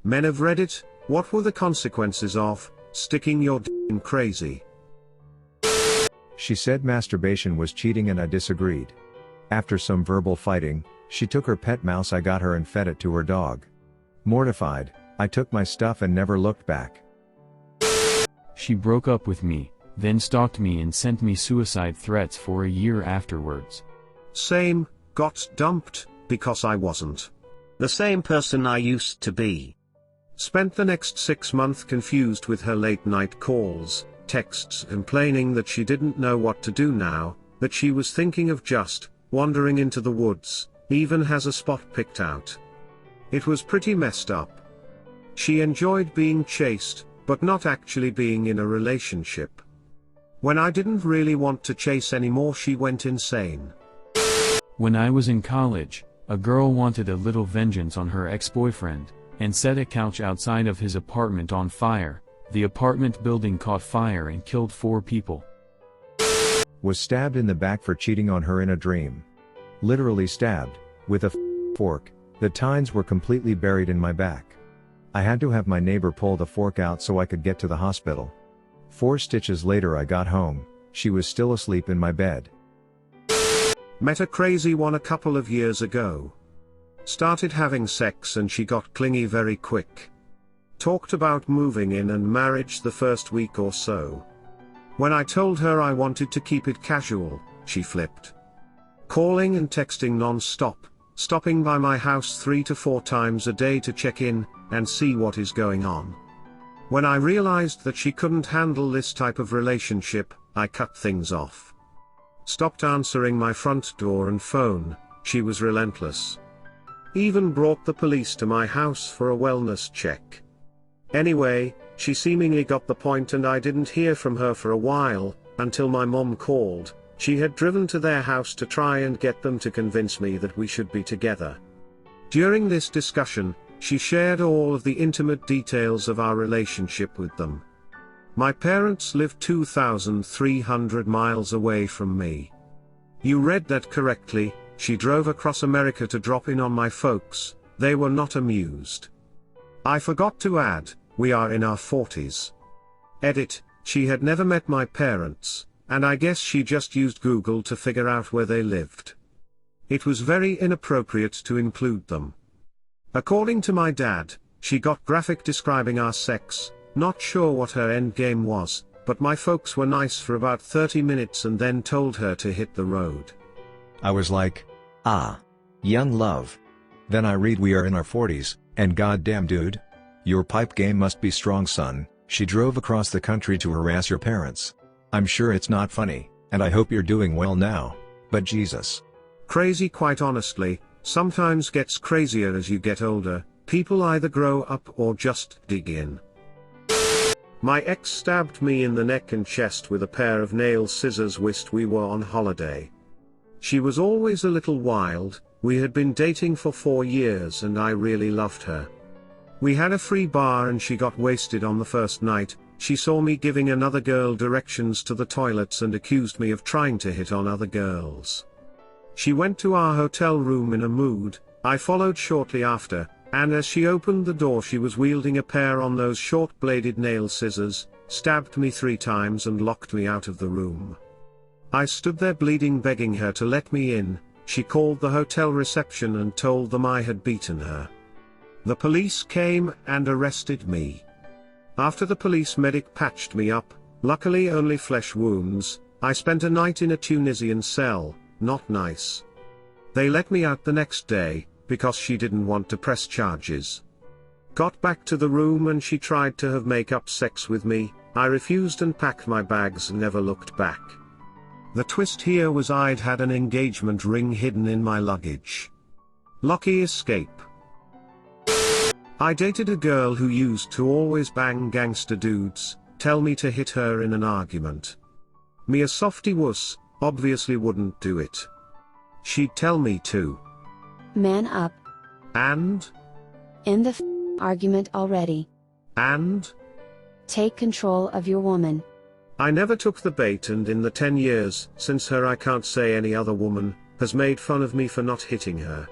Men of Reddit, what were the consequences of sticking your d in crazy? She said masturbation was cheating and I disagreed. After some verbal fighting, she took her pet mouse I got her and fed it to her dog. Mortified, I took my stuff and never looked back. She broke up with me, then stalked me and sent me suicide threats for a year afterwards. Same, got dumped, because I wasn't the same person I used to be. Spent the next 6 months confused with her late night calls, texts complaining that she didn't know what to do now, that she was thinking of just wandering into the woods, even has a spot picked out. It was pretty messed up. She enjoyed being chased, but not actually being in a relationship. When I didn't really want to chase anymore, she went insane. When I was in college, a girl wanted a little vengeance on her ex-boyfriend, and set a couch outside of his apartment on fire. The apartment building caught fire and killed 4 people. Was stabbed in the back for cheating on her in a dream. Literally stabbed, with a fork. The tines were completely buried in my back. I had to have my neighbor pull the fork out so I could get to the hospital. 4 stitches later I got home, she was still asleep in my bed. Met a crazy one a couple of years ago. Started having sex and she got clingy very quick. Talked about moving in and marriage the first week or so. When I told her I wanted to keep it casual, she flipped. Calling and texting non-stop, stopping by my house 3 to 4 times a day to check in and see what is going on. When I realized that she couldn't handle this type of relationship, I cut things off. Stopped answering my front door and phone. She was relentless. Even brought the police to my house for a wellness check. Anyway, she seemingly got the point and I didn't hear from her for a while, until my mom called. She had driven to their house to try and get them to convince me that we should be together. During this discussion, she shared all of the intimate details of our relationship with them. My parents live 2,300 miles away from me. You read that correctly, she drove across America to drop in on my folks. They were not amused. I forgot to add, we are in our 40s. Edit, she had never met my parents, and I guess she just used Google to figure out where they lived. It was very inappropriate to include them. According to my dad, she got graphic describing our sex. Not sure what her end game was, but my folks were nice for about 30 minutes and then told her to hit the road. I was like, young love. Then I read we are in our 40s, and goddamn dude. Your pipe game must be strong, son. She drove across the country to harass your parents. I'm sure it's not funny, and I hope you're doing well now, but Jesus. Crazy, quite honestly, sometimes gets crazier as you get older. People either grow up or just dig in. My ex stabbed me in the neck and chest with a pair of nail scissors whilst we were on holiday. She was always a little wild. We had been dating for 4 years and I really loved her. We had a free bar and she got wasted on the first night. She saw me giving another girl directions to the toilets and accused me of trying to hit on other girls. She went to our hotel room in a mood. I followed shortly after. And as she opened the door she was wielding a pair on those short-bladed nail scissors, stabbed me 3 times and locked me out of the room. I stood there bleeding, begging her to let me in. She called the hotel reception and told them I had beaten her. The police came and arrested me. After the police medic patched me up, luckily only flesh wounds, I spent a night in a Tunisian cell. Not nice. They let me out the next day, because she didn't want to press charges. Got back to the room and she tried to have make-up sex with me. I refused and packed my bags and never looked back. The twist here was I'd had an engagement ring hidden in my luggage. Lucky escape. I dated a girl who used to always bang gangster dudes, tell me to hit her in an argument. Me a softy wuss, obviously wouldn't do it. She'd tell me to man up. And? In the argument already. And? Take control of your woman. I never took the bait, and in the 10 years since her I can't say any other woman has made fun of me for not hitting her.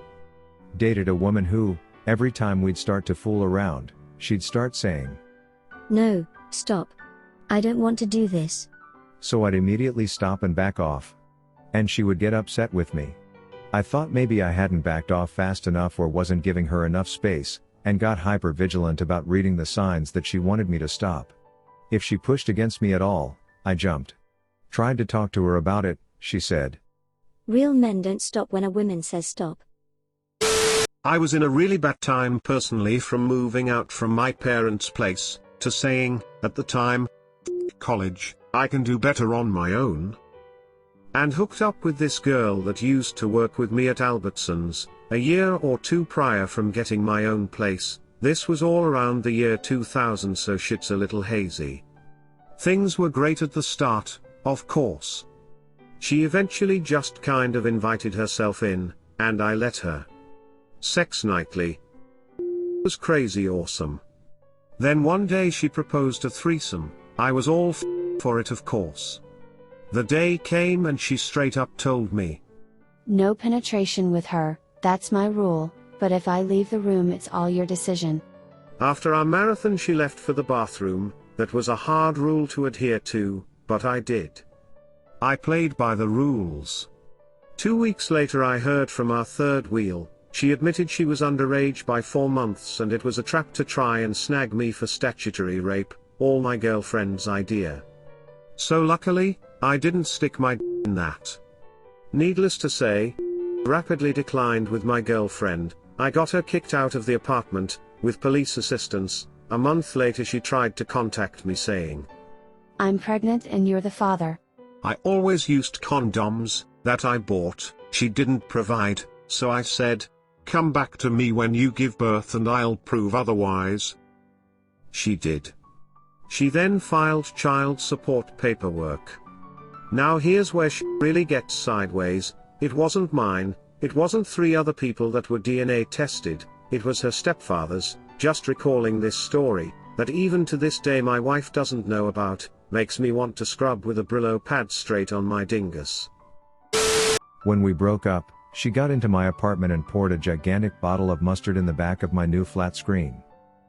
Dated a woman who, every time we'd start to fool around, she'd start saying, "No, stop. I don't want to do this." so I'd immediately stop and back off. And she would get upset with me. I thought maybe I hadn't backed off fast enough or wasn't giving her enough space, and got hyper vigilant about reading the signs that she wanted me to stop. If she pushed against me at all, I jumped. Tried to talk to her about it, she said. Real men don't stop when a woman says stop. I was in a really bad time personally, from moving out from my parents' place, to saying, at the time, college, I can do better on my own. And hooked up with this girl that used to work with me at Albertsons, a year or two prior from getting my own place. This was all around the year 2000, so shit's a little hazy. Things were great at the start, of course. She eventually just kind of invited herself in, and I let her. Sex nightly. Was crazy awesome. Then one day she proposed a threesome. I was all for it, of course. The day came and she straight up told me, "No penetration with her, that's my rule, but if I leave the room it's all your decision." After our marathon she left for the bathroom. That was a hard rule to adhere to, but I did. I played by the rules. 2 weeks later I heard from our third wheel. She admitted she was underage by 4 months and it was a trap to try and snag me for statutory rape, all my girlfriend's idea. So luckily, I didn't stick my in that. Needless to say, rapidly declined with my girlfriend. I got her kicked out of the apartment, with police assistance. A month later she tried to contact me saying, "I'm pregnant and you're the father." I always used condoms that I bought. She didn't provide, so I said, "Come back to me when you give birth and I'll prove otherwise." She did. She then filed child support paperwork. Now here's where she really gets sideways. It wasn't mine, it wasn't 3 other people that were DNA tested, it was her stepfather's. Just recalling this story, that even to this day my wife doesn't know about, makes me want to scrub with a Brillo pad straight on my dingus. When we broke up, she got into my apartment and poured a gigantic bottle of mustard in the back of my new flat screen.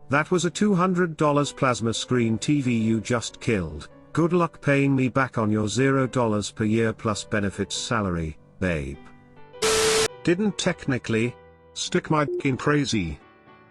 That was a $200 plasma screen TV you just killed. Good luck paying me back on your $0 per year plus benefits salary, babe. Didn't technically stick my in crazy.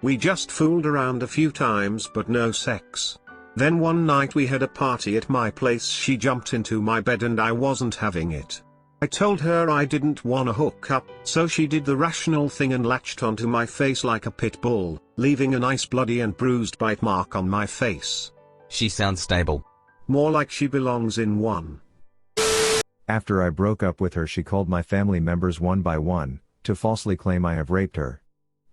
We just fooled around a few times but no sex. Then one night we had a party at my place. She jumped into my bed and I wasn't having it. I told her I didn't wanna hook up, so she did the rational thing and latched onto my face like a pit bull, leaving a nice bloody and bruised bite mark on my face. She sounds stable. More like she belongs in one. After I broke up with her, she called my family members one by one, to falsely claim I have raped her.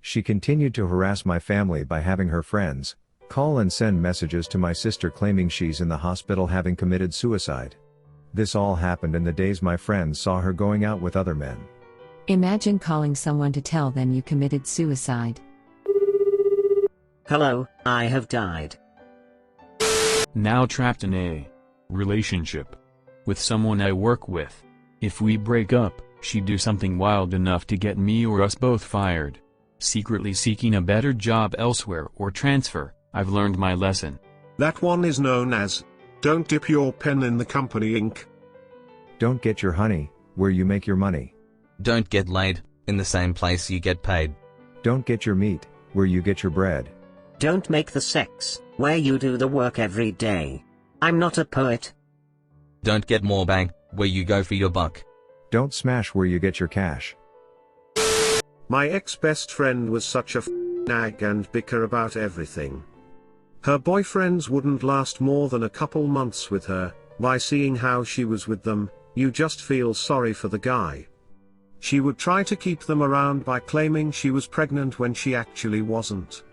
She continued to harass my family by having her friends call and send messages to my sister claiming she's in the hospital having committed suicide. This all happened in the days my friends saw her going out with other men. Imagine calling someone to tell them you committed suicide. Hello, I have died. Now trapped in a relationship with someone I work with. If we break up, she'd do something wild enough to get me or us both fired. Secretly seeking a better job elsewhere or transfer. I've learned my lesson. That one is known as, don't dip your pen in the company ink. Don't get your honey where you make your money. Don't get laid in the same place you get paid. Don't get your meat where you get your bread. Don't make the sex where you do the work every day. I'm not a poet. Don't get more bang where you go for your buck. Don't smash where you get your cash. My ex-best friend was such a nag and bicker about everything. Her boyfriends wouldn't last more than a couple months with her. By seeing how she was with them, you just feel sorry for the guy. She would try to keep them around by claiming she was pregnant when she actually wasn't.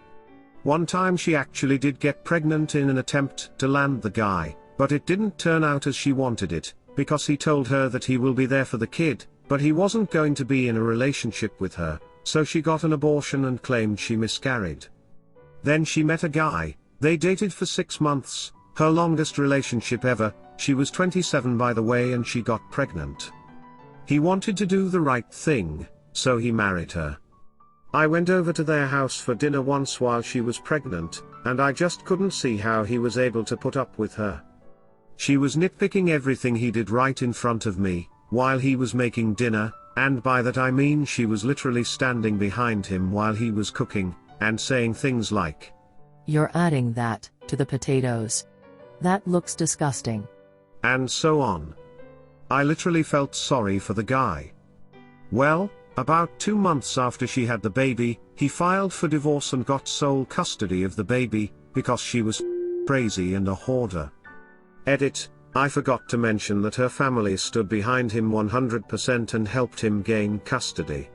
One time she actually did get pregnant in an attempt to land the guy, but it didn't turn out as she wanted it, because he told her that he will be there for the kid, but he wasn't going to be in a relationship with her, so she got an abortion and claimed she miscarried. Then she met a guy, they dated for 6 months, her longest relationship ever. She was 27 by the way, and she got pregnant. He wanted to do the right thing, so he married her. I went over to their house for dinner once while she was pregnant, and I just couldn't see how he was able to put up with her. She was nitpicking everything he did right in front of me, while he was making dinner, and by that I mean she was literally standing behind him while he was cooking, and saying things like, "You're adding that to the potatoes. That looks disgusting." and so on. I literally felt sorry for the guy. Well, about 2 months after she had the baby, he filed for divorce and got sole custody of the baby, because she was crazy and a hoarder. Edit, I forgot to mention that her family stood behind him 100% and helped him gain custody.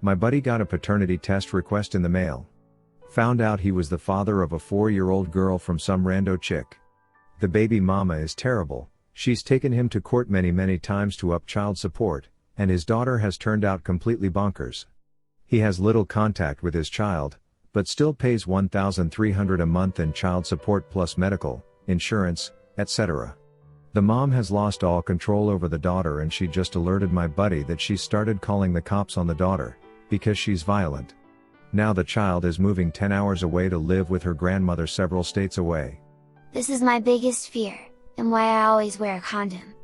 My buddy got a paternity test request in the mail. Found out he was the father of a 4-year-old girl from some rando chick. The baby mama is terrible. She's taken him to court many times to up child support, and his daughter has turned out completely bonkers. He has little contact with his child, but still pays $1,300 a month in child support plus medical, insurance, etc. The mom has lost all control over the daughter, and she just alerted my buddy that she started calling the cops on the daughter, because she's violent. Now the child is moving 10 hours away to live with her grandmother several states away. This is my biggest fear, and why I always wear a condom.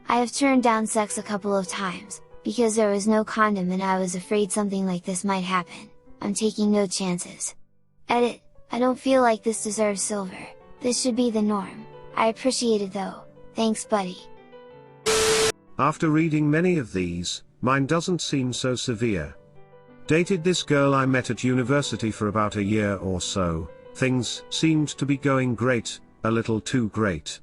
I have turned down sex a couple of times, because there was no condom and I was afraid something like this might happen. I'm taking no chances. Edit, I don't feel like this deserves silver, this should be the norm. I appreciate it though, thanks buddy. After reading many of these, mine doesn't seem so severe. Dated this girl I met at university for about a year or so, things seemed to be going great, a little too great.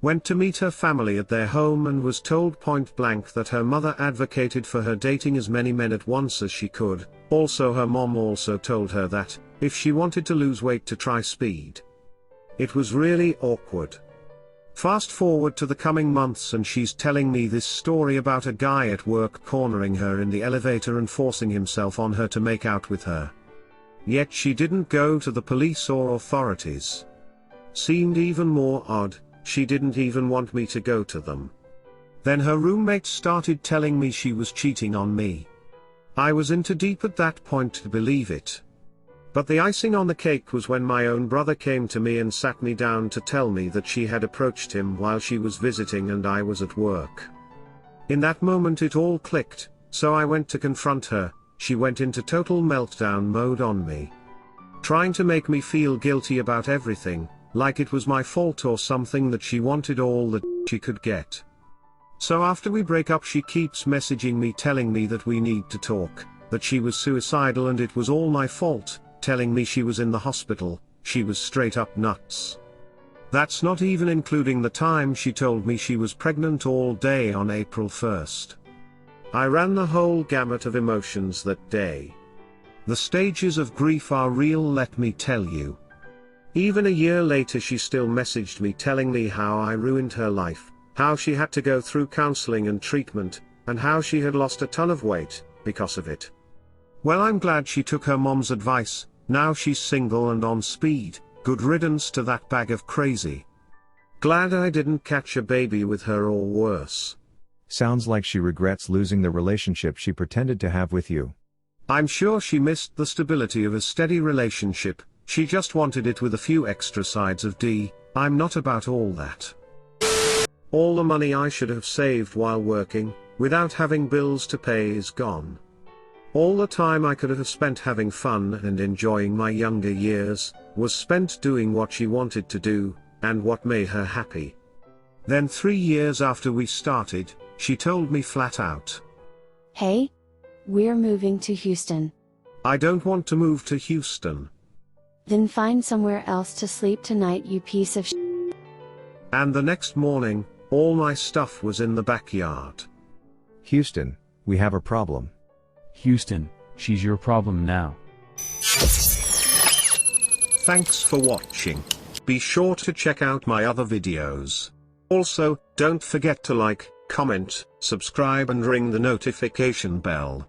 Went to meet her family at their home and was told point blank that her mother advocated for her dating as many men at once as she could. Also her mom also told her that, if she wanted to lose weight, to try speed. It was really awkward. Fast forward to the coming months and she's telling me this story about a guy at work cornering her in the elevator and forcing himself on her to make out with her. Yet she didn't go to the police or authorities. Seemed even more odd, she didn't even want me to go to them. Then her roommate started telling me she was cheating on me. I was in too deep at that point to believe it. But the icing on the cake was when my own brother came to me and sat me down to tell me that she had approached him while she was visiting and I was at work. In that moment it all clicked, so I went to confront her. She went into total meltdown mode on me. Trying to make me feel guilty about everything, like it was my fault or something, that she wanted all that she could get. So after we break up she keeps messaging me telling me that we need to talk, that she was suicidal and it was all my fault, telling me she was in the hospital. She was straight up nuts. That's not even including the time she told me she was pregnant all day on April 1st. I ran the whole gamut of emotions that day. The stages of grief are real, let me tell you. Even a year later she still messaged me telling me how I ruined her life, how she had to go through counseling and treatment, and how she had lost a ton of weight because of it. Well, I'm glad she took her mom's advice. Now she's single and on speed. Good riddance to that bag of crazy. Glad I didn't catch a baby with her or worse. Sounds like she regrets losing the relationship she pretended to have with you. I'm sure she missed the stability of a steady relationship. She just wanted it with a few extra sides of D. I'm not about all that. All the money I should have saved while working, without having bills to pay, is gone. All the time I could have spent having fun and enjoying my younger years, was spent doing what she wanted to do, and what made her happy. Then 3 years after we started, she told me flat out, "Hey? We're moving to Houston." "I don't want to move to Houston." "Then find somewhere else to sleep tonight, you piece of shit." And the next morning, all my stuff was in the backyard. Houston, we have a problem. Houston, she's your problem now. Thanks for watching. Be sure to check out my other videos. Also, don't forget to like, comment, subscribe and ring the notification bell.